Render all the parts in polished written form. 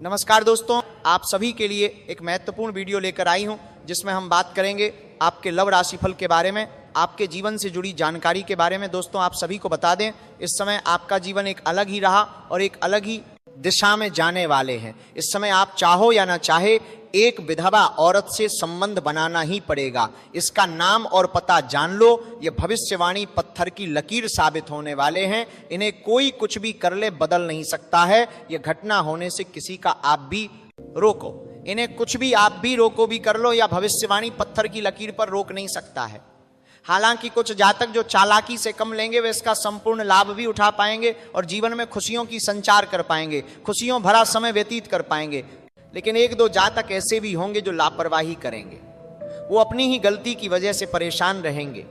नमस्कार दोस्तों, आप सभी के लिए एक महत्वपूर्ण वीडियो लेकर आई हूं जिसमें हम बात करेंगे आपके लव राशिफल के बारे में, आपके जीवन से जुड़ी जानकारी के बारे में। दोस्तों आप सभी को बता दें, इस समय आपका जीवन एक अलग ही रहा और एक अलग ही दिशा में जाने वाले हैं। इस समय आप चाहो या ना चाहे एक विधवा औरत से संबंध बनाना ही पड़ेगा। इसका नाम और पता जान लो, ये भविष्यवाणी पत्थर की लकीर साबित होने वाले हैं। इन्हें कोई कुछ भी कर ले बदल नहीं सकता है। ये घटना होने से किसी का आप भी रोको, इन्हें कुछ भी आप भी रोको भी कर लो, या भविष्यवाणी पत्थर की लकीर पर रोक नहीं सकता है। हालांकि कुछ जातक जो चालाकी से कम लेंगे वे इसका संपूर्ण लाभ भी उठा पाएंगे और जीवन में खुशियों की संचार कर पाएंगे, खुशियों भरा समय व्यतीत कर पाएंगे। लेकिन एक दो जातक ऐसे भी होंगे जो लापरवाही करेंगे, वो अपनी ही गलती की वजह से परेशान रहेंगे।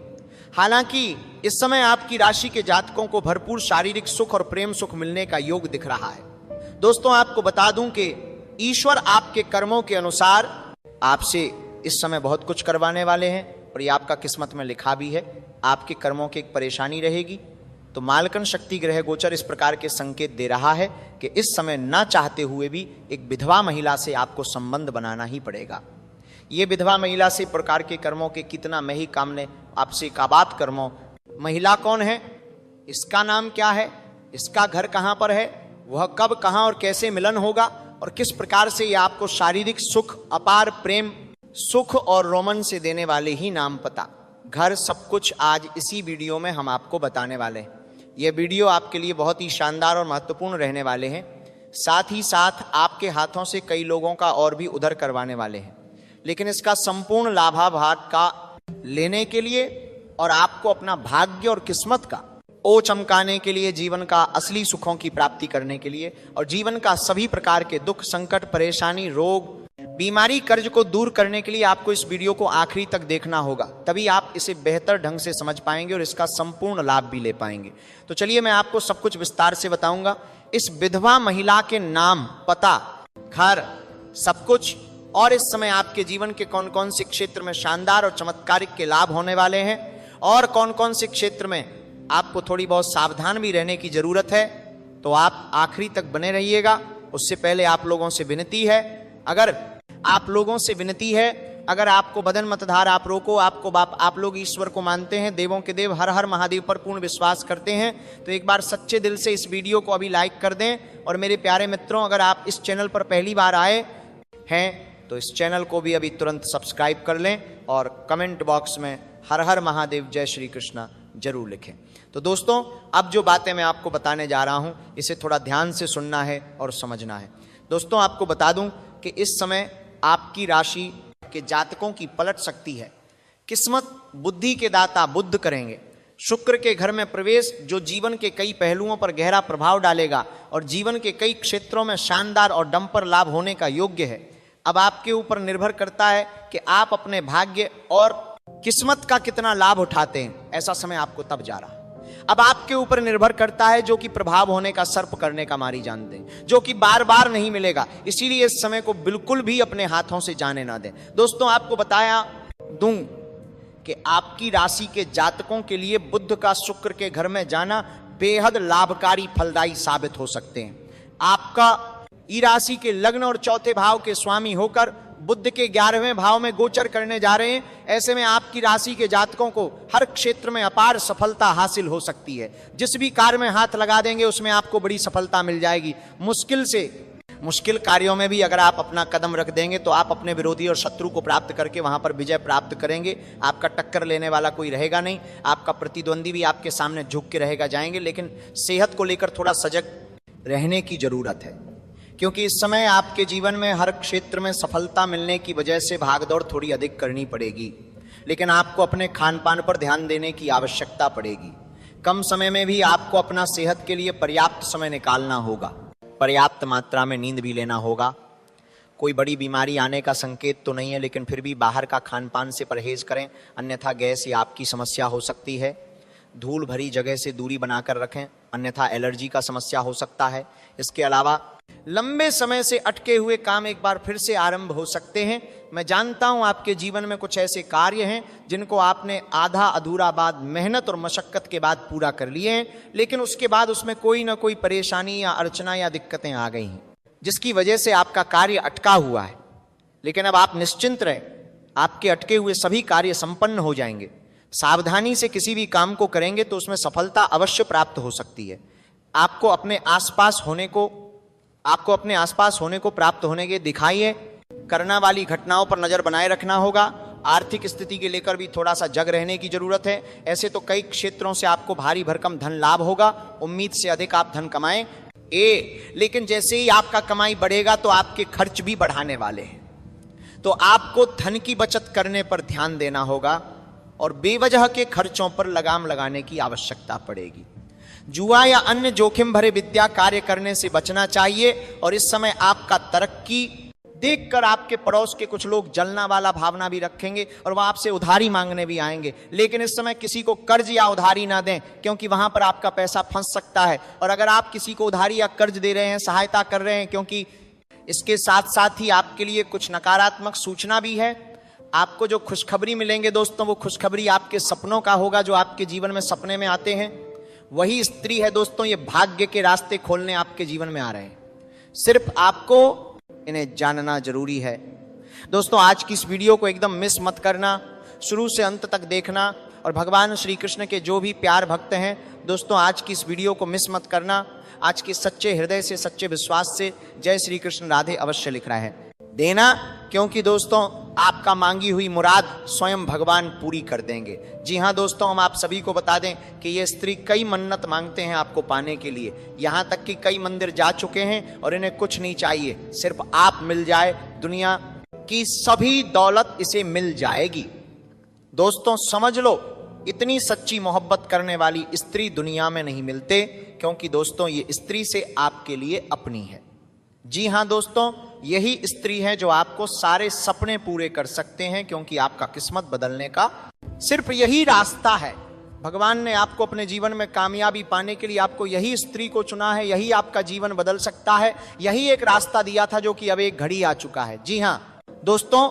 हालांकि इस समय आपकी राशि के जातकों को भरपूर शारीरिक सुख और प्रेम सुख मिलने का योग दिख रहा है। दोस्तों आपको बता दूं कि ईश्वर आपके कर्मों के अनुसार आपसे इस समय बहुत कुछ करवाने वाले हैं और ये आपका किस्मत में लिखा भी है। आपके कर्मों की एक परेशानी रहेगी, तो मालकन शक्ति ग्रह गोचर इस प्रकार के संकेत दे रहा है कि इस समय ना चाहते हुए भी एक विधवा महिला से आपको संबंध बनाना ही पड़ेगा। ये विधवा महिला से प्रकार के कर्मों के कितना मैं ही कामने आपसे का बात कर्मों। महिला कौन है, इसका नाम क्या है, इसका घर कहाँ पर है, वह कब कहाँ और कैसे मिलन होगा और किस प्रकार से यह आपको शारीरिक सुख, अपार प्रेम सुख और रोमन से देने वाले ही नाम, पता, घर, सब कुछ आज इसी वीडियो में हम आपको बताने वाले हैं। यह वीडियो आपके लिए बहुत ही शानदार और महत्वपूर्ण रहने वाले हैं। साथ ही साथ आपके हाथों से कई लोगों का और भी उधर करवाने वाले हैं। लेकिन इसका संपूर्ण लाभाभाग का लेने के लिए और आपको अपना भाग्य और किस्मत का ओ चमकाने के लिए, जीवन का असली सुखों की प्राप्ति करने के लिए और जीवन का सभी प्रकार के दुख, संकट, परेशानी, रोग, बीमारी, कर्ज को दूर करने के लिए आपको इस वीडियो को आखिरी तक देखना होगा। तभी आप इसे बेहतर ढंग से समझ पाएंगे और इसका संपूर्ण लाभ भी ले पाएंगे। तो चलिए मैं आपको सब कुछ विस्तार से बताऊंगा। इस विधवा महिला के नाम, पता, घर, सब कुछ और इस समय आपके जीवन के कौन कौन से क्षेत्र में शानदार और चमत्कारिक के लाभ होने वाले हैं और कौन कौन से क्षेत्र में आपको थोड़ी बहुत सावधान भी रहने की जरूरत है, तो आप आखिरी तक बने रहिएगा। उससे पहले आप लोगों से विनती है, अगर आपको बदन मतधार आप रोको, आप लोग ईश्वर को मानते हैं, देवों के देव हर हर महादेव पर पूर्ण विश्वास करते हैं, तो एक बार सच्चे दिल से इस वीडियो को अभी लाइक कर दें। और मेरे प्यारे मित्रों, अगर आप इस चैनल पर पहली बार आए हैं तो इस चैनल को भी अभी तुरंत सब्सक्राइब कर लें और कमेंट बॉक्स में हर हर महादेव जय श्री कृष्णा जरूर लिखें। तो दोस्तों अब जो बातें मैं आपको बताने जा रहा हूं इसे थोड़ा ध्यान से सुनना है और समझना है। दोस्तों आपको बता दूं कि इस समय आपकी राशि के जातकों की पलट सकती है। किस्मत बुद्धि के दाता बुध करेंगे। शुक्र के घर में प्रवेश जो जीवन के कई पहलुओं पर गहरा प्रभाव डालेगा और जीवन के कई क्षेत्रों में शानदार और डंपर लाभ होने का योग्य है। अब आपके ऊपर निर्भर करता है कि आप अपने भाग्य और किस्मत का कितना लाभ उठाते हैं। ऐसा समय आपको तब जा रहा है। अब आपके ऊपर निर्भर करता है, जो कि प्रभाव होने का सर्प करने का मारी जानते हैं, जो कि बार बार नहीं मिलेगा। इसीलिए इस समय को बिल्कुल भी अपने हाथों से जाने ना दें। दोस्तों आपको बताया दूं कि आपकी राशि के जातकों के लिए बुध का शुक्र के घर में जाना बेहद लाभकारी फलदायी साबित हो सकते हैं। आपका ई राशि के लग्न और चौथे भाव के स्वामी होकर बुध के 11वें भाव में गोचर करने जा रहे हैं। ऐसे में आपकी राशि के जातकों को हर क्षेत्र में अपार सफलता हासिल हो सकती है। जिस भी कार्य में हाथ लगा देंगे उसमें आपको बड़ी सफलता मिल जाएगी। मुश्किल कार्यों में भी अगर आप अपना कदम रख देंगे तो आप अपने विरोधी और शत्रु को प्राप्त करके वहां पर विजय प्राप्त करेंगे। आपका टक्कर लेने वाला कोई रहेगा नहीं। आपका प्रतिद्वंदी भी आपके सामने झुक के रहेगा जाएंगे। लेकिन सेहत को लेकर थोड़ा सजग रहने की जरूरत है, क्योंकि इस समय आपके जीवन में हर क्षेत्र में सफलता मिलने की वजह से भागदौड़ थोड़ी अधिक करनी पड़ेगी। लेकिन आपको अपने खान पान पर ध्यान देने की आवश्यकता पड़ेगी। कम समय में भी आपको अपना सेहत के लिए पर्याप्त समय निकालना होगा। पर्याप्त मात्रा में नींद भी लेना होगा। कोई बड़ी बीमारी आने का संकेत तो नहीं है, लेकिन फिर भी बाहर का खान पान से परहेज करें, अन्यथा गैस या आपकी समस्या हो सकती है। धूल भरी जगह से दूरी बनाकर रखें, अन्यथा एलर्जी का समस्या हो सकता है। इसके अलावा लंबे समय से अटके हुए काम एक बार फिर से आरंभ हो सकते हैं। मैं जानता हूं आपके जीवन में कुछ ऐसे कार्य हैं जिनको आपने आधा अधूरा बाद मेहनत और मशक्कत के बाद पूरा कर लिए हैं, लेकिन उसके बाद उसमें कोई ना कोई परेशानी या अर्चना या दिक्कतें आ गई हैं। जिसकी वजह से आपका कार्य अटका हुआ है। लेकिन अब आप निश्चिंत रहें, आपके अटके हुए सभी कार्य संपन्न हो जाएंगे। सावधानी से किसी भी काम को करेंगे तो उसमें सफलता अवश्य प्राप्त हो सकती है। आपको अपने आसपास होने को प्राप्त होने के दिखाइए। करना वाली घटनाओं पर नजर बनाए रखना होगा। आर्थिक स्थिति के लेकर भी थोड़ा सा जग रहने की जरूरत है। ऐसे तो कई क्षेत्रों से आपको भारी भरकम धन लाभ होगा, उम्मीद से अधिक आप धन कमाएं। लेकिन जैसे ही आपका कमाई बढ़ेगा तो आपके खर्च भी बढ़ाने वाले हैं, तो आपको धन की बचत करने पर ध्यान देना होगा और बेवजह के खर्चों पर लगाम लगाने की आवश्यकता पड़ेगी। जुआ या अन्य जोखिम भरे विद्या कार्य करने से बचना चाहिए। और इस समय आपका तरक्की देखकर आपके पड़ोस के कुछ लोग जलना वाला भावना भी रखेंगे और वह आपसे उधारी मांगने भी आएंगे। लेकिन इस समय किसी को कर्ज या उधारी ना दें, क्योंकि वहां पर आपका पैसा फंस सकता है। और अगर आप किसी को उधारी या कर्ज दे रहे हैं, सहायता कर रहे हैं, क्योंकि इसके साथ साथ ही आपके लिए कुछ नकारात्मक सूचना भी है। आपको जो खुशखबरी मिलेंगे दोस्तों, वो खुशखबरी आपके सपनों का होगा, जो आपके जीवन में सपने में आते हैं। वही स्त्री है दोस्तों, ये भाग्य के रास्ते खोलने आपके जीवन में आ रहे हैं। सिर्फ आपको इन्हें जानना जरूरी है। दोस्तों, आज की इस वीडियो को एकदम मिस मत करना, शुरू से अंत तक देखना। और भगवान श्री कृष्ण के जो भी प्यार भक्त हैं दोस्तों, आज की इस वीडियो को मिस मत करना। आज के सच्चे हृदय से, सच्चे विश्वास से जय श्री कृष्ण राधे अवश्य लिख रहा है देना, क्योंकि दोस्तों आपका मांगी हुई मुराद स्वयं भगवान पूरी कर देंगे। जी हाँ दोस्तों, हम आप सभी को बता दें कि ये स्त्री कई मन्नत मांगते हैं आपको पाने के लिए। यहाँ तक कि कई मंदिर जा चुके हैं और इन्हें कुछ नहीं चाहिए, सिर्फ आप मिल जाए, दुनिया की सभी दौलत इसे मिल जाएगी। दोस्तों समझ लो, इतनी सच्ची मोहब्बत करने वाली स्त्री दुनिया में नहीं मिलते, क्योंकि दोस्तों ये स्त्री से आपके लिए अपनी है। जी हाँ दोस्तों, यही स्त्री है जो आपको सारे सपने पूरे कर सकते हैं, क्योंकि आपका किस्मत बदलने का सिर्फ यही रास्ता है। भगवान ने आपको अपने जीवन में कामयाबी पाने के लिए आपको यही स्त्री को चुना है। यही आपका जीवन बदल सकता है। यही एक रास्ता दिया था जो कि अब एक घड़ी आ चुका है। जी हाँ दोस्तों,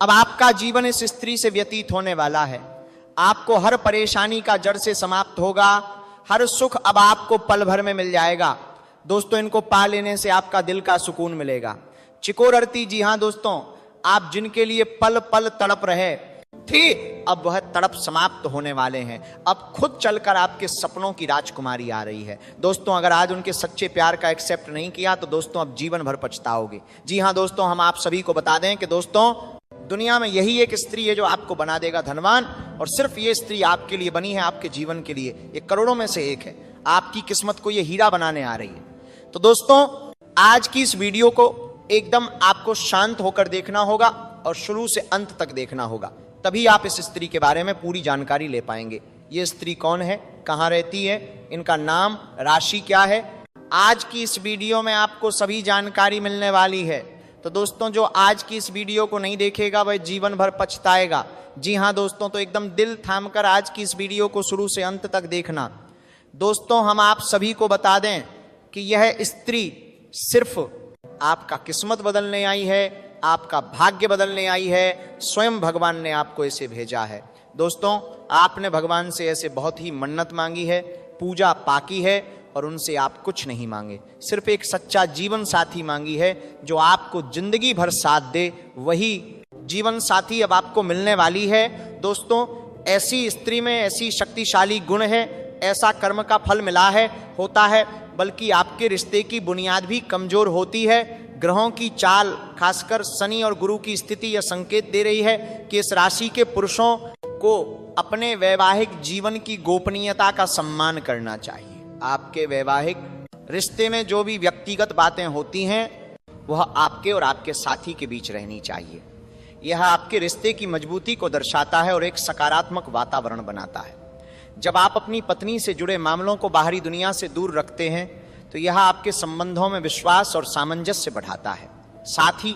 अब आपका जीवन इस स्त्री से व्यतीत होने वाला है। आपको हर परेशानी का जड़ से समाप्त होगा। हर सुख अब आपको पल भर में मिल जाएगा। दोस्तों, इनको पा लेने से आपका दिल का सुकून मिलेगा। चिकोर आरती, जी हाँ दोस्तों, आप जिनके लिए पल पल तड़प रहे थे, अब वह तड़प समाप्त होने वाले हैं। अब खुद चलकर आपके सपनों की राजकुमारी आ रही है। दोस्तों, अगर आज उनके सच्चे प्यार का एक्सेप्ट नहीं किया तो दोस्तों अब जीवन भर पछताओगे। जी हाँ दोस्तों, हम आप सभी को बता दें कि दोस्तों दुनिया में यही एक स्त्री है जो आपको बना देगा धनवान, और सिर्फ ये स्त्री आपके लिए बनी है, आपके जीवन के लिए। ये करोड़ों में से एक है। आपकी किस्मत को ये हीरा बनाने आ रही है। तो दोस्तों, आज की इस वीडियो को एकदम आपको शांत होकर देखना होगा और शुरू से अंत तक देखना होगा, तभी आप इस स्त्री के बारे में पूरी जानकारी ले पाएंगे। ये स्त्री कौन है, कहाँ रहती है, इनका नाम, राशि क्या है, आज की इस वीडियो में आपको सभी जानकारी मिलने वाली है। तो दोस्तों, जो आज की इस वीडियो को नहीं देखेगा वह जीवन भर पछताएगा। जी हाँ दोस्तों, तो एकदम दिल थामकर आज की इस वीडियो को शुरू से अंत तक देखना। दोस्तों, हम आप सभी को बता दें कि यह स्त्री सिर्फ आपका किस्मत बदलने आई है, आपका भाग्य बदलने आई है। स्वयं भगवान ने आपको इसे भेजा है। दोस्तों, आपने भगवान से ऐसे बहुत ही मन्नत मांगी है, पूजा पाकी है, और उनसे आप कुछ नहीं मांगे, सिर्फ एक सच्चा जीवन साथी मांगी है जो आपको जिंदगी भर साथ दे। वही जीवन साथी अब आपको मिलने वाली है। दोस्तों, ऐसी स्त्री में ऐसी शक्तिशाली गुण है, ऐसा कर्म का फल मिला है, होता है, बल्कि आपके रिश्ते की बुनियाद भी कमजोर होती है। ग्रहों की चाल, खासकर शनि और गुरु की स्थिति यह संकेत दे रही है कि इस राशि के पुरुषों को अपने वैवाहिक जीवन की गोपनीयता का सम्मान करना चाहिए। आपके वैवाहिक रिश्ते में जो भी व्यक्तिगत बातें होती हैं वह आपके और आपके साथी के बीच रहनी चाहिए। यह आपके रिश्ते की मजबूती को दर्शाता है और एक सकारात्मक वातावरण बनाता है। जब आप अपनी पत्नी से जुड़े मामलों को बाहरी दुनिया से दूर रखते हैं तो यह आपके संबंधों में विश्वास और सामंजस्य बढ़ाता है। साथ ही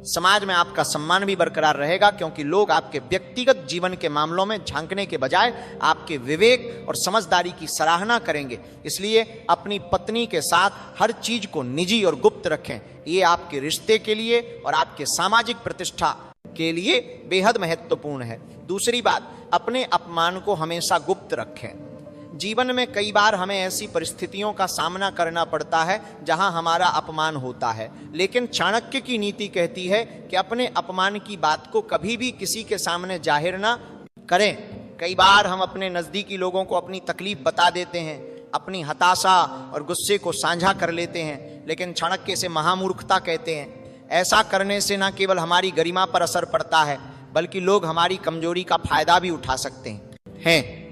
समाज में आपका सम्मान भी बरकरार रहेगा, क्योंकि लोग आपके व्यक्तिगत जीवन के मामलों में झांकने के बजाय आपके विवेक और समझदारी की सराहना करेंगे। इसलिए अपनी पत्नी के साथ हर चीज को निजी और गुप्त रखें। ये आपके रिश्ते के लिए और आपके सामाजिक प्रतिष्ठा के लिए बेहद महत्वपूर्ण है। दूसरी बात, अपने अपमान को हमेशा गुप्त रखें। जीवन में कई बार हमें ऐसी परिस्थितियों का सामना करना पड़ता है जहां हमारा अपमान होता है, लेकिन चाणक्य की नीति कहती है कि अपने अपमान की बात को कभी भी किसी के सामने जाहिर ना करें। कई बार हम अपने नजदीकी लोगों को अपनी तकलीफ बता देते हैं, अपनी हताशा और गुस्से को साझा कर लेते हैं, लेकिन चाणक्य इसे महामूर्खता कहते हैं। ऐसा करने से न केवल हमारी गरिमा पर असर पड़ता है, बल्कि लोग हमारी कमजोरी का फायदा भी उठा सकते हैं।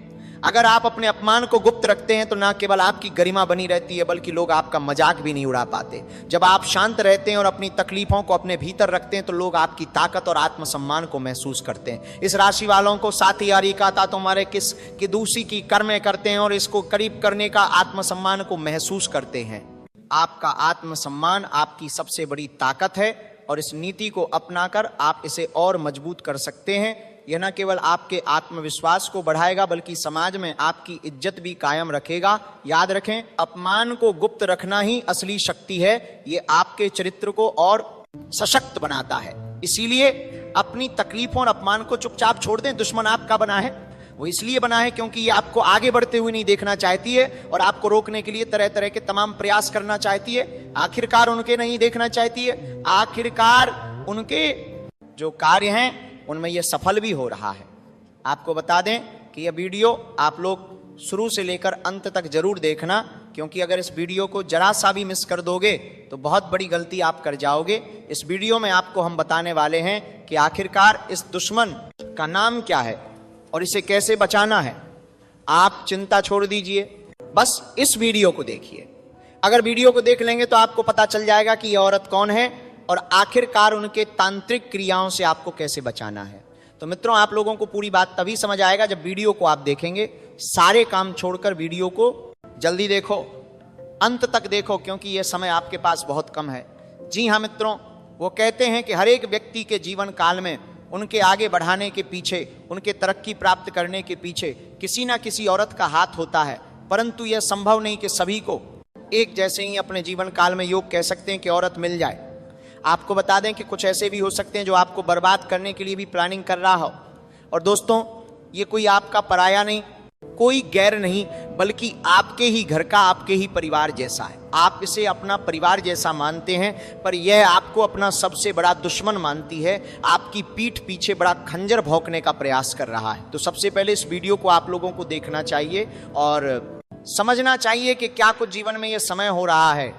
अगर आप अपने अपमान को गुप्त रखते हैं तो न केवल आपकी गरिमा बनी रहती है, बल्कि लोग आपका मजाक भी नहीं उड़ा पाते। जब आप शांत रहते हैं और अपनी तकलीफों को अपने भीतर रखते हैं तो लोग आपकी ताकत और आत्मसम्मान को महसूस करते हैं। इस राशि वालों को साथी यारी का था तुम्हारे किस की दूसरी की कर्म करते हैं और इसको करीब करने का आत्मसम्मान को महसूस करते हैं। आपका आत्मसम्मान आपकी सबसे बड़ी ताकत है और इस नीति को अपनाकर आप इसे और मजबूत कर सकते हैं। यह न केवल आपके आत्मविश्वास को बढ़ाएगा, बल्कि समाज में आपकी इज्जत भी कायम रखेगा। याद रखें, अपमान को गुप्त रखना ही असली शक्ति है। ये आपके चरित्र को और सशक्त बनाता है। इसीलिए अपनी तकलीफों और अपमान को चुपचाप छोड़ दें। दुश्मन आपका बना है, वो इसलिए बना है क्योंकि ये आपको आगे बढ़ते हुए नहीं देखना चाहती है और आपको रोकने के लिए तरह तरह के तमाम प्रयास करना चाहती है। आखिरकार उनके नहीं देखना चाहती है, आखिरकार उनके जो कार्य हैं उनमें यह सफल भी हो रहा है। आपको बता दें कि यह वीडियो आप लोग शुरू से लेकर अंत तक जरूर देखना, क्योंकि अगर इस वीडियो को जरा सा भी मिस कर दोगे तो बहुत बड़ी गलती आप कर जाओगे। इस वीडियो में आपको हम बताने वाले हैं कि आखिरकार इस दुश्मन का नाम क्या है और इसे कैसे बचाना है। आप चिंता छोड़ दीजिए, बस इस वीडियो को देखिए। अगर वीडियो को देख लेंगे तो आपको पता चल जाएगा कि यह औरत कौन है और आखिरकार उनके तांत्रिक क्रियाओं से आपको कैसे बचाना है। तो मित्रों, आप लोगों को पूरी बात तभी समझ आएगा जब वीडियो को आप देखेंगे। सारे काम छोड़कर वीडियो को जल्दी देखो, अंत तक देखो, क्योंकि यह समय आपके पास बहुत कम है। जी हाँ मित्रों, वो कहते हैं कि हर एक व्यक्ति के जीवन काल में उनके आगे बढ़ाने के पीछे, उनके तरक्की प्राप्त करने के पीछे किसी ना किसी औरत का हाथ होता है, परंतु यह संभव नहीं कि सभी को एक जैसे ही अपने जीवन काल में योग कह सकते हैं कि औरत मिल जाए। आपको बता दें कि कुछ ऐसे भी हो सकते हैं जो आपको बर्बाद करने के लिए भी प्लानिंग कर रहा हो। और दोस्तों, ये कोई आपका पराया नहीं, कोई गैर नहीं, बल्कि आपके ही घर का, आपके ही परिवार जैसा है। आप इसे अपना परिवार जैसा मानते हैं, पर यह आपको अपना सबसे बड़ा दुश्मन मानती है। आपकी पीठ पीछे बड़ा खंजर भौंकने का प्रयास कर रहा है। तो सबसे पहले इस वीडियो को आप लोगों को देखना चाहिए और समझना चाहिए कि क्या कुछ जीवन में यह समय हो रहा है।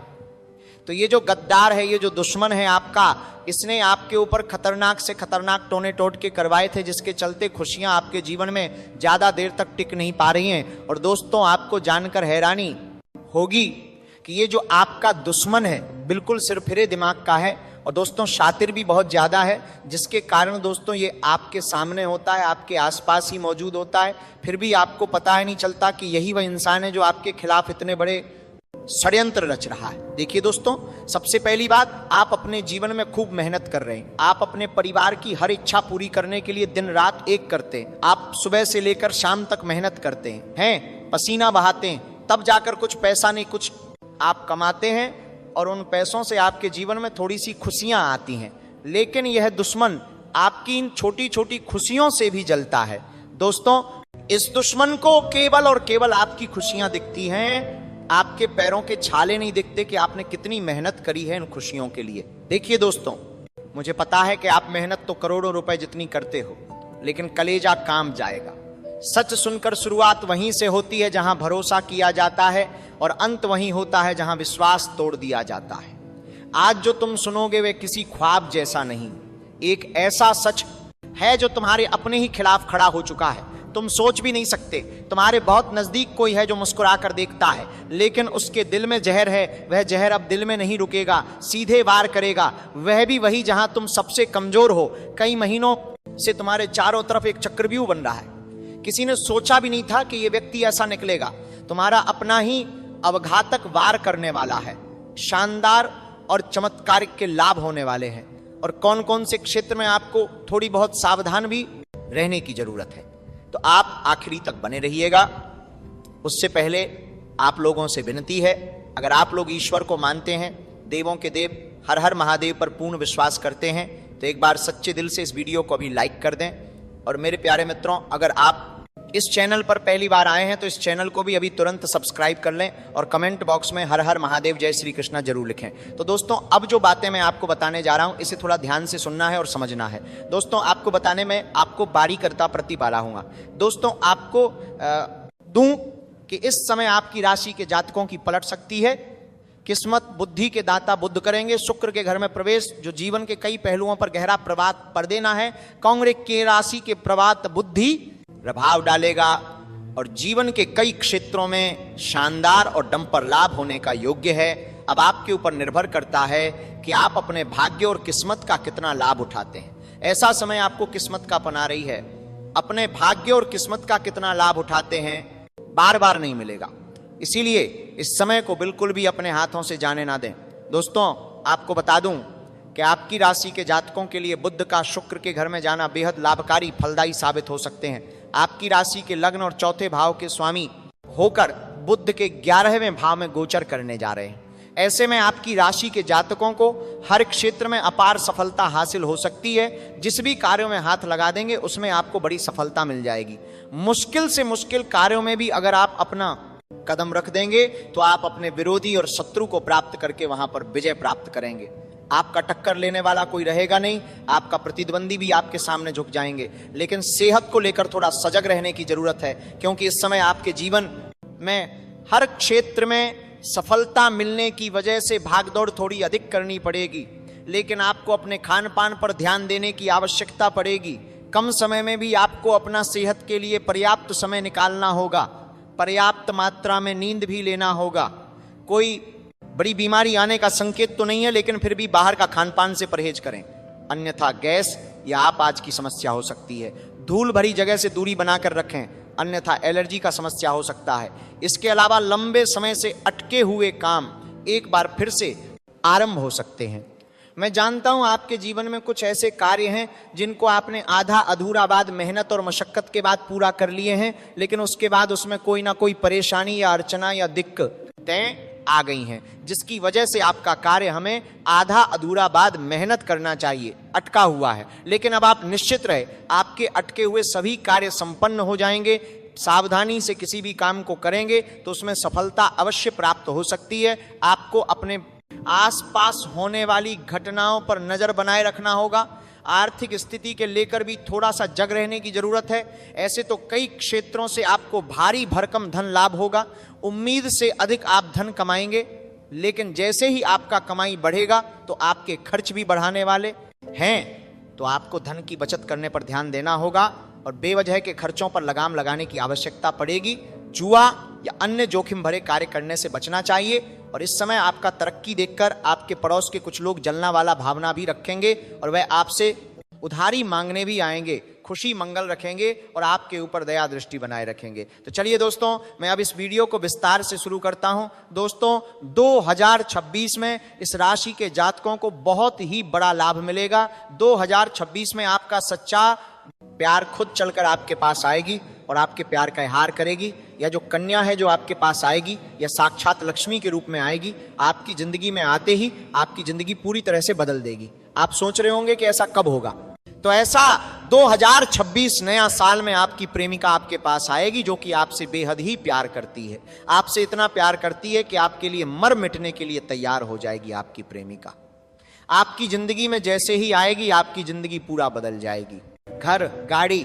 तो ये जो गद्दार है, ये जो दुश्मन है आपका, इसने आपके ऊपर खतरनाक से खतरनाक टोने टोट के करवाए थे, जिसके चलते खुशियां आपके जीवन में ज्यादा देर तक टिक नहीं पा रही हैं। और दोस्तों, आपको जानकर हैरानी होगी कि ये जो आपका दुश्मन है बिल्कुल सिरफिरे दिमाग का है और दोस्तों शातिर भी बहुत ज्यादा है, जिसके कारण दोस्तों ये आपके सामने होता है, आपके आसपास ही मौजूद होता है, फिर भी आपको पता ही नहीं चलता कि यही वह इंसान है जो आपके खिलाफ इतने बड़े षड्यंत्र रच रहा है। देखिए दोस्तों, सबसे पहली बात, आप अपने जीवन में खूब मेहनत कर रहे हैं। आप अपने परिवार की हर इच्छा पूरी करने के लिए दिन रात एक करते हैं। आप सुबह से लेकर शाम तक मेहनत करते हैं, पसीना बहाते हैं, तब जाकर कुछ पैसा नहीं कुछ आप कमाते हैं और उन पैसों से आपके जीवन में थोड़ी सी खुशियां आती हैं। लेकिन यह दुश्मन आपकी इन छोटी छोटी खुशियों से भी जलता है। दोस्तों, इस दुश्मन को केवल और केवल आपकी खुशियां दिखती हैं, आपके पैरों के छाले नहीं दिखते कि आपने कितनी मेहनत करी है इन खुशियों के लिए। देखिए दोस्तों, मुझे पता है कि आप मेहनत तो करोड़ों रुपए जितनी करते हो, लेकिन कलेजा काम जाएगा। सच सुनकर शुरुआत वहीं से होती है जहां भरोसा किया जाता है और अंत वहीं होता है जहां विश्वास तोड़ दिया जाता है। आज जो तुम सुनोगे वे किसी ख्वाब जैसा नहीं, एक ऐसा सच है जो तुम्हारे अपने ही खिलाफ खड़ा हो चुका है। तुम सोच भी नहीं सकते। तुम्हारे बहुत नजदीक कोई है जो मुस्कुरा कर देखता है, लेकिन उसके दिल में जहर है। वह जहर अब दिल में नहीं रुकेगा, सीधे वार करेगा। वह भी वही जहां तुम सबसे कमजोर हो। कई महीनों से तुम्हारे चारों तरफ एक चक्रव्यूह बन रहा है। किसी ने सोचा भी नहीं था कि यह व्यक्ति ऐसा निकलेगा। तुम्हारा अपना ही अवघातक वार करने वाला है। शानदार और चमत्कारिक के लाभ होने वाले हैं। और कौन कौन से क्षेत्र में आपको थोड़ी बहुत सावधान भी रहने की जरूरत है। तो आप आखिरी तक बने रहिएगा। उससे पहले आप लोगों से विनती है, अगर आप लोग ईश्वर को मानते हैं, देवों के देव हर हर महादेव पर पूर्ण विश्वास करते हैं, तो एक बार सच्चे दिल से इस वीडियो को अभी लाइक कर दें। और मेरे प्यारे मित्रों, अगर आप इस चैनल पर पहली बार आए हैं तो इस चैनल को भी अभी तुरंत सब्सक्राइब कर लें और कमेंट बॉक्स में हर हर महादेव जय श्री कृष्णा जरूर लिखें। तो दोस्तों, अब जो बातें मैं आपको बताने जा रहा हूं इसे थोड़ा ध्यान से सुनना है और समझना है। दोस्तों, आपको बताने में आपको बारी करता प्रति बाला हूंगा। दोस्तों, आपको दूं कि इस समय आपकी राशि के जातकों की पलट सकती है। किस्मत बुद्धि के दाता बुध करेंगे। शुक्र के घर में प्रवेश जो जीवन के कई पहलुओं पर गहरा प्रभाव पड़ देना है। कांग्रेस के राशि के प्रभात बुद्धि प्रभाव डालेगा और जीवन के कई क्षेत्रों में शानदार और डंपर लाभ होने का योग्य है। अब आपके ऊपर निर्भर करता है कि आप अपने भाग्य और किस्मत का कितना लाभ उठाते हैं। ऐसा समय आपको किस्मत का पना रही है। अपने भाग्य और किस्मत का कितना लाभ उठाते हैं बार बार नहीं मिलेगा, इसीलिए इस समय को बिल्कुल भी अपने हाथों से जाने ना दें। दोस्तों, आपको बता दूं कि आपकी राशि के जातकों के लिए बुध का शुक्र के घर में जाना बेहद लाभकारी फलदायी साबित हो सकते हैं। आपकी राशि के लग्न और चौथे भाव के स्वामी होकर बुध के 11वें भाव में गोचर करने जा रहे हैं। ऐसे में आपकी राशि के जातकों को हर क्षेत्र में अपार सफलता हासिल हो सकती है। जिस भी कार्यों में हाथ लगा देंगे उसमें आपको बड़ी सफलता मिल जाएगी। मुश्किल से मुश्किल कार्यों में भी अगर आप अपना कदम रख देंगे तो आप अपने विरोधी और शत्रु को प्राप्त करके वहां पर विजय प्राप्त करेंगे। आपका टक्कर लेने वाला कोई रहेगा नहीं, आपका प्रतिद्वंदी भी आपके सामने झुक जाएंगे। लेकिन सेहत को लेकर थोड़ा सजग रहने की जरूरत है, क्योंकि इस समय आपके जीवन में हर क्षेत्र में सफलता मिलने की वजह से भागदौड़ थोड़ी अधिक करनी पड़ेगी। लेकिन आपको अपने खान पान पर ध्यान देने की आवश्यकता पड़ेगी। कम समय में भी आपको अपना सेहत के लिए पर्याप्त समय निकालना होगा। पर्याप्त मात्रा में नींद भी लेना होगा। कोई बड़ी बीमारी आने का संकेत तो नहीं है, लेकिन फिर भी बाहर का खान पान से परहेज करें, अन्यथा गैस या आपाज की समस्या हो सकती है। धूल भरी जगह से दूरी बनाकर रखें, अन्यथा एलर्जी का समस्या हो सकता है। इसके अलावा लंबे समय से अटके हुए काम एक बार फिर से आरंभ हो सकते हैं। मैं जानता हूं आपके जीवन में कुछ ऐसे कार्य हैं जिनको आपने आधा अधूरा बाद मेहनत और मशक्कत के बाद पूरा कर लिए हैं, लेकिन उसके बाद उसमें कोई ना कोई परेशानी या अर्चना या दिक्कतें आ गई हैं, जिसकी वजह से आपका कार्य हमें आधा अधूरा बाद मेहनत करना चाहिए, अटका हुआ है। लेकिन अब आप निश्चित रहे, आपके अटके हुए सभी कार्य संपन्न हो जाएंगे। सावधानी से किसी भी काम को करेंगे तो उसमें सफलता अवश्य प्राप्त हो सकती है। आपको अपने आसपास होने वाली घटनाओं पर नजर बनाए रखना होगा। आर्थिक स्थिति के लेकर भी थोड़ा सा जग रहने की जरूरत है। ऐसे तो कई क्षेत्रों से आपको भारी भरकम धन लाभ होगा। उम्मीद से अधिक आप धन कमाएंगे, लेकिन जैसे ही आपका कमाई बढ़ेगा तो आपके खर्च भी बढ़ाने वाले हैं। तो आपको धन की बचत करने पर ध्यान देना होगा और बेवजह के खर्चों पर लगाम लगाने की आवश्यकता पड़ेगी। जुआ या अन्य जोखिम भरे कार्य करने से बचना चाहिए। और इस समय आपका तरक्की देखकर आपके पड़ोस के कुछ लोग जलना वाला भावना भी रखेंगे और वह आपसे उधारी मांगने भी आएंगे। खुशी मंगल रखेंगे और आपके ऊपर दया दृष्टि बनाए रखेंगे। तो चलिए दोस्तों, मैं अब इस वीडियो को विस्तार से शुरू करता हूं। दोस्तों, 2026 में इस राशि के जातकों को बहुत ही बड़ा लाभ मिलेगा। 2026 में आपका सच्चा प्यार खुद चलकर आपके पास आएगी और आपके प्यार का इहार करेगी। या जो कन्या है जो आपके पास आएगी, या साक्षात लक्ष्मी के रूप में आएगी, आपकी जिंदगी में आते ही आपकी जिंदगी पूरी तरह से बदल देगी। आप सोच रहे होंगे कि ऐसा कब होगा, तो ऐसा 2026 नया साल में आपकी प्रेमिका आपके पास आएगी, जो कि आपसे बेहद ही प्यार करती है। आपसे इतना प्यार करती है कि आपके लिए मर मिटने के लिए तैयार हो जाएगी। आपकी प्रेमिका आपकी जिंदगी में जैसे ही आएगी, आपकी जिंदगी पूरा बदल जाएगी। घर, गाड़ी,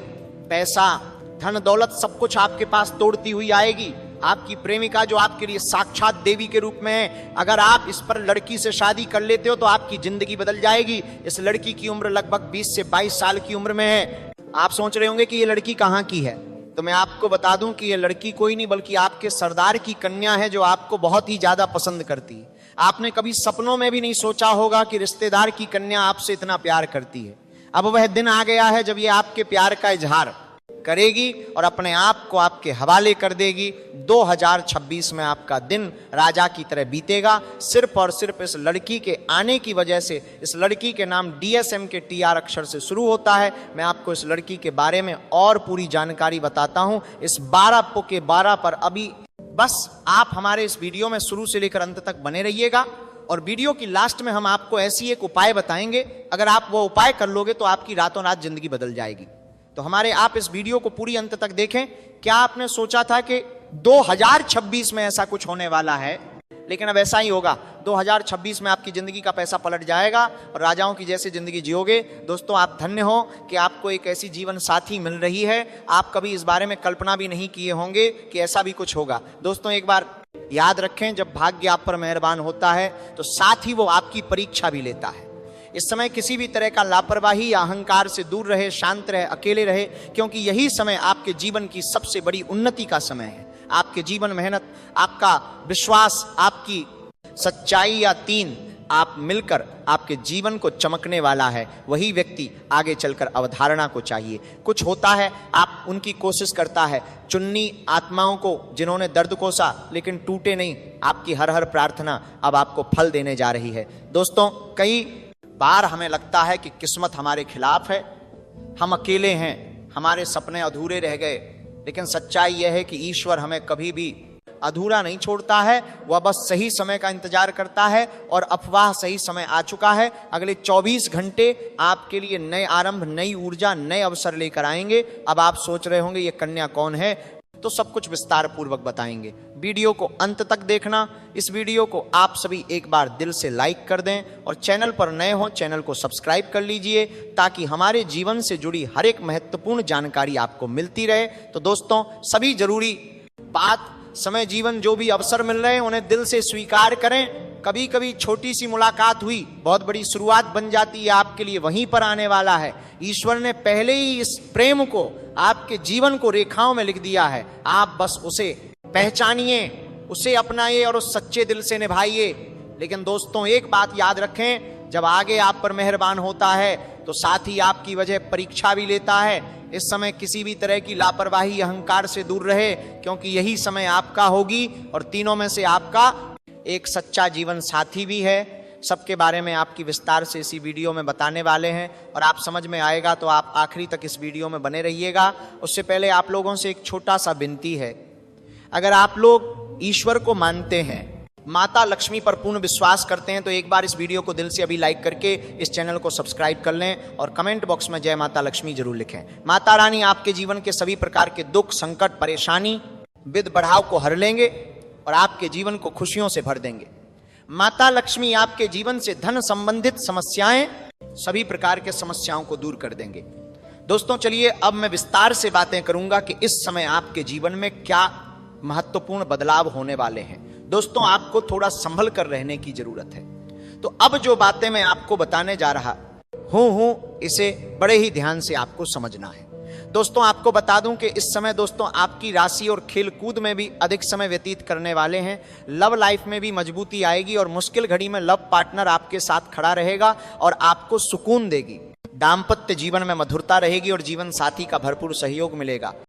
पैसा, धन दौलत सब कुछ आपके पास तोड़ती हुई आएगी। आपकी प्रेमिका जो आपके लिए साक्षात देवी के रूप में है, अगर आप इस पर लड़की से शादी कर लेते हो तो आपकी जिंदगी बदल जाएगी। इस लड़की की उम्र लगभग 20 से 22 साल की उम्र में है। आप सोच रहे होंगे कि ये लड़की कहाँ की है, तो मैं आपको बता दूं कि ये लड़की कोई नहीं बल्कि आपके सरदार की कन्या है, जो आपको बहुत ही ज्यादा पसंद करती है। आपने कभी सपनों में भी नहीं सोचा होगा कि रिश्तेदार की कन्या आपसे इतना प्यार करती है। अब वह दिन आ गया है जब ये आपके प्यार का इजहार करेगी और अपने आप को आपके हवाले कर देगी। 2026 में आपका दिन राजा की तरह बीतेगा, सिर्फ और सिर्फ इस लड़की के आने की वजह से। इस लड़की के नाम DSM के TR अक्षर से शुरू होता है। मैं आपको इस लड़की के बारे में और पूरी जानकारी बताता हूं इस 12 के 12 पर। अभी बस आप हमारे इस वीडियो में शुरू से लेकर अंत तक बने रहिएगा और वीडियो की लास्ट में हम आपको ऐसी एक उपाय बताएंगे, अगर आप वो उपाय कर लोगे तो आपकी रातों रात जिंदगी बदल जाएगी। तो हमारे आप इस वीडियो को पूरी अंत तक देखें। क्या आपने सोचा था कि 2026 में ऐसा कुछ होने वाला है? लेकिन अब ऐसा ही होगा। 2026 में आपकी जिंदगी का पैसा पलट जाएगा और राजाओं की जैसी जिंदगी जियोगे। दोस्तों, आप धन्य हो कि आपको एक ऐसी जीवन साथी मिल रही है। आप कभी इस बारे में कल्पना भी नहीं किए होंगे कि ऐसा भी कुछ होगा। दोस्तों, एक बार याद रखें, जब भाग्य आप पर मेहरबान होता है तो साथ ही वो आपकी परीक्षा भी लेता है। इस समय किसी भी तरह का लापरवाही या अहंकार से दूर रहे, शांत रहे, अकेले रहे, क्योंकि यही समय आपके जीवन की सबसे बड़ी उन्नति का समय है। आपके जीवन, मेहनत, आपका विश्वास, आपकी सच्चाई या 3 आप मिलकर आपके जीवन को चमकने वाला है। वही व्यक्ति आगे चलकर अवधारणा को चाहिए। कुछ होता है, आप उनकी कोशिश करता है। चुन्नी आत्माओं को जिन्होंने दर्द कोसा लेकिन टूटे नहीं, आपकी हर हर प्रार्थना अब आपको फल देने जा रही है। दोस्तों, कई बार हमें लगता है कि किस्मत हमारे खिलाफ है, हम अकेले हैं, हमारे सपने अधूरे रह गए। लेकिन सच्चाई यह है कि ईश्वर हमें कभी भी अधूरा नहीं छोड़ता है। वह बस सही समय का इंतजार करता है और अफवाह सही समय आ चुका है। अगले 24 घंटे आपके लिए नए आरंभ, नई ऊर्जा, नए अवसर लेकर आएंगे। अब आप सोच रहे होंगे ये कन्या कौन है, तो सब कुछ विस्तार पूर्वक बताएंगे। वीडियो को अंत तक देखना। इस वीडियो को आप सभी एक बार दिल से लाइक कर दें और चैनल पर नए हो चैनल को सब्सक्राइब कर लीजिए, ताकि हमारे जीवन से जुड़ी हर एक महत्वपूर्ण जानकारी आपको मिलती रहे। तो दोस्तों, सभी जरूरी बात, समय, जीवन, जो भी अवसर मिल रहे हैं उन्हें दिल से स्वीकार करें। कभी कभी छोटी सी मुलाकात हुई, बहुत बड़ी शुरुआत बन जाती है आपके लिए। वहीं पर आने वाला है। ईश्वर ने पहले ही इस प्रेम को, आपके जीवन को रेखाओं में लिख दिया है। आप बस उसे पहचानिए, उसे अपनाइए और उस सच्चे दिल से निभाइए। लेकिन दोस्तों, एक बात याद रखें, जब आगे आप पर मेहरबान होता है तो साथ ही आपकी वजह परीक्षा भी लेता है। इस समय किसी भी तरह की लापरवाही, अहंकार से दूर रहे, क्योंकि यही समय आपका होगी और तीनों में से आपका एक सच्चा जीवन साथी भी है। सबके बारे में आपकी विस्तार से इसी वीडियो में बताने वाले हैं और आप समझ में आएगा तो आप आखिरी तक इस वीडियो में बने रहिएगा। उससे पहले आप लोगों से एक छोटा सा विनती है। अगर आप लोग ईश्वर को मानते हैं, माता लक्ष्मी पर पूर्ण विश्वास करते हैं, तो एक बार इस वीडियो को दिल से अभी लाइक करके इस चैनल को सब्सक्राइब कर लें और कमेंट बॉक्स में जय माता लक्ष्मी जरूर लिखें। माता रानी आपके जीवन के सभी प्रकार के दुख, संकट, परेशानी, विद बढ़ाव को हर लेंगे और आपके जीवन को खुशियों से भर देंगे। माता लक्ष्मी आपके जीवन से धन संबंधित समस्याएं, सभी प्रकार के समस्याओं को दूर कर देंगे। दोस्तों, चलिए अब मैं विस्तार से बातें करूंगा कि इस समय आपके जीवन में क्या महत्वपूर्ण बदलाव होने वाले हैं। दोस्तों, आपको थोड़ा संभल कर रहने की जरूरत है। तो अब जो बातें मैं आपको बताने जा रहा हूं, इसे बड़े ही ध्यान से आपको समझना है। दोस्तों, आपको बता दूं कि इस समय दोस्तों आपकी राशि और खेल कूद में भी अधिक समय व्यतीत करने वाले हैं। लव लाइफ में भी मजबूती आएगी और मुश्किल घड़ी में लव पार्टनर आपके साथ खड़ा रहेगा और आपको सुकून देगी। दाम्पत्य जीवन में मधुरता रहेगी और जीवन साथी का भरपूर सहयोग मिलेगा।